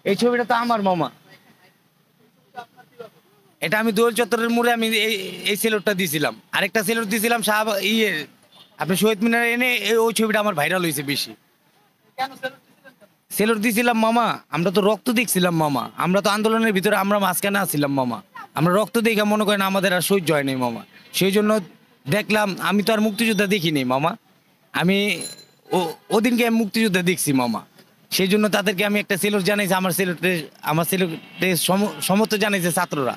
এই ছবিটা তো আমার মামা। এটা আমি দোল চত্বরের মোড়ে আমি এই সেলুটটা দিছিলাম, আরেকটা সেলুট দিছিলাম ইয়ে আপনি শহীদ মিনারে এনে ওই ছবিটা আমার ভাইরাল হয়েছে বেশি। সেলুট দিছিলাম মামা, আমরা তো রক্ত দেখছিলাম মামা, আমরা তো আন্দোলনের ভিতরে আমরা মাঝখানে আসছিলাম মামা, আমরা রক্ত দেখে মনে করেন আমাদের আর সহ্য হয় নাই মামা। সেই জন্য দেখলাম, আমি তো আর মুক্তিযোদ্ধা দেখিনি মামা, আমি ওদিনকে আমি মুক্তিযোদ্ধা দেখছি মামা। সেই জন্য তাদেরকে আমি একটা সেলুট জানাইছি, আমার সেলুটে সমর্থন জানাইছে ছাত্ররা।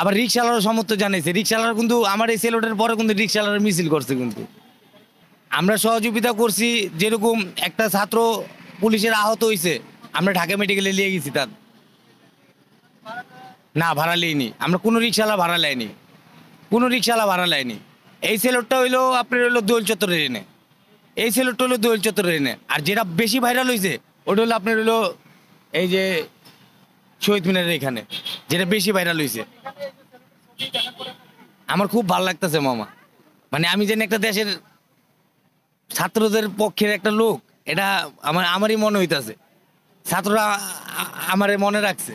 আবার রিক্সাওয়ালারও সমর্থন জানাইছে, রিক্সাওয়ালারা কিন্তু আমার এই সেলুটের পরে কিন্তু রিক্সাওয়ালারা মিছিল করছে কিন্তু। আমরা সহযোগিতা করছি, যেরকম একটা ছাত্র পুলিশের আহত হয়েছে, আমরা ঢাকা মেডিকেলে নিয়ে গেছি তার। না ভাড়া লইনি, আমরা কোনো রিক্সাওয়ালা ভাড়া লাইনি, কোনো রিক্সাওয়ালা ভাড়া লাইনি। এই সেলুটটা হইলো আপনার হইলো দোল চত্বরের এনে, এই সেলুটটা হলো দোল চত্বরের এনে। আর যেটা বেশি ভাইরাল হয়েছে ওটা হলো আপনার হলো এই যে শহীদ মিনারের এখানে, যেটা বেশি ভাইরাল হয়েছে। আমার খুব ভালো লাগতেছে মামা, মানে আমি যেন একটা দেশের ছাত্রদের পক্ষের একটা লোক, এটা আমারই মনে হইতাছে। ছাত্ররা আমারে মনে রাখছে।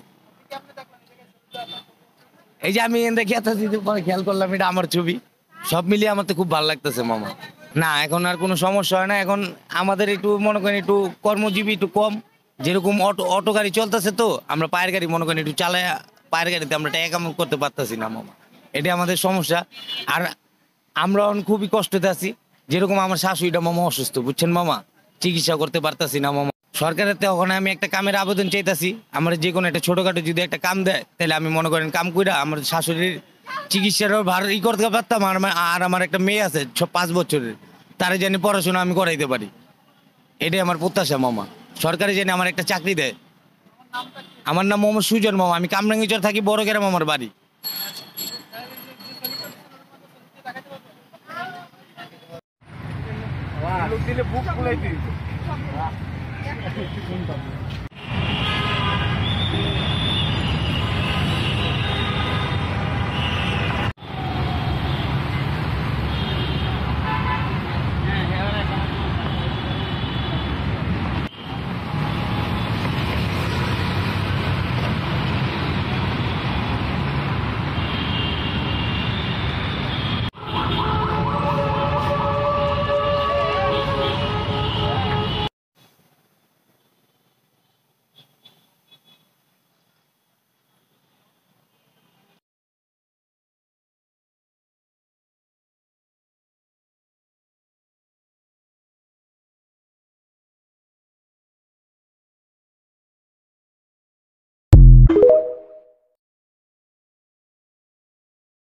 এই যে আমি দেখি এত পরে খেয়াল করলাম এটা আমার ছবি, সব মিলিয়ে আমার তো খুব ভালো লাগতেছে মামা। না এখন আর কোনো সমস্যা হয় না, এখন আমাদের একটু মনে করেন একটু কর্মজীবী একটু কম, যেরকম অটো অটো গাড়ি চলতেছে, তো আমরা পায়ের গাড়ি মনে করেন একটু চালায়, পায়ের গাড়িতে আমরা টাকা কামাই করতে পারতেছি না মামা, এটা আমাদের সমস্যা। আর আমরা এখন খুবই কষ্টতে আছি, যেরকম আমার শাশুড়িটা মামা অসুস্থ, বুঝছেন মামা, চিকিৎসা করতে পারতাছি না মামা। সরকারের তো ওখানে আমি একটা কামের আবেদন চাইতাছি, আমার যে কোনো একটা ছোটখাটো যদি একটা কাম দেয়, তাহলে আমি মনে করেন কাম কইরা আমার শাশুড়ির চিকিৎসারও ভার করতে পারতাম। আর আমার একটা মেয়ে আছে 5 বছরের, তারে জানি পড়াশোনা আমি করাইতে পারি, এটাই আমার প্রত্যাশা মামা। সরকারি জানি আমার একটা চাকরি দেয়। আমার নাম মোহাম্মদ সুজন মামা, আমি কামরাঙ্গীচর থাকি, বড় গ্রাম আমার বাড়ি। দিলে বুক ফুলাই দিই।